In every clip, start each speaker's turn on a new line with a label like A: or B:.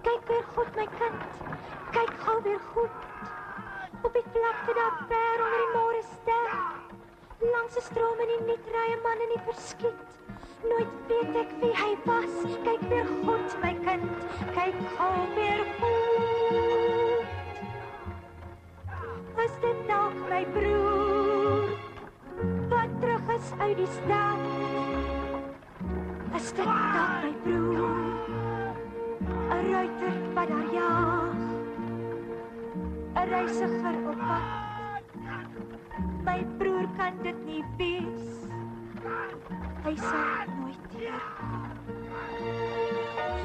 A: Kyk weer goed, my kind. Kyk gou weer goed. Op die vlakte daar ver onder die môrester. Langs 'n stroom in die niet ry 'n man in die verskiet. Nooit weet ek wie hy was. Kyk weer goed, my kind. Kyk gou weer goed. Is dit dalk my broer wat terug is uit die stad? Is dit dalk my broer, 'n ruiter wat daar jaag, 'n reisiger op pad? My broer kan dit nie wees. Hy sal nooit terugkom.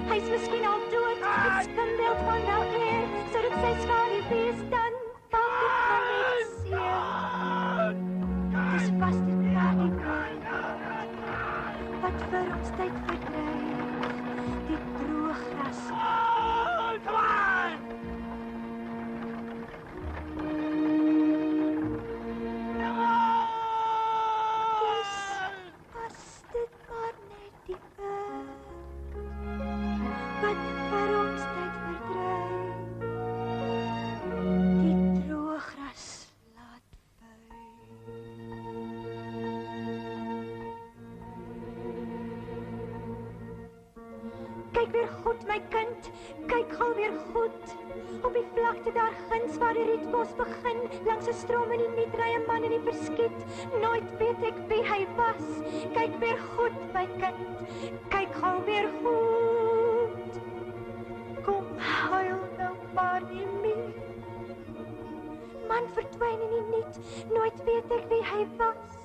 A: Hy's miskien al dood, 'n skimbeeld van daardie keer, sodat sy skadu wees dan maak dit van net seer. Dis vas dit maar die pyn wat vir ons tyd verdryf, die droë gras. Come on! Kyk weer goed, my kind, kyk gou weer goed. Op die vlakte daar ginds waar die rietbos begin, langs 'n stroom in die niet ry 'n man in die verskiet. Nooit weet ek wie hy was. Kyk weer goed, my kind, kyk gou weer goed. Kom, huil nou maar nie meer. Man verdwyn in die niet, nooit weet ek wie hy was.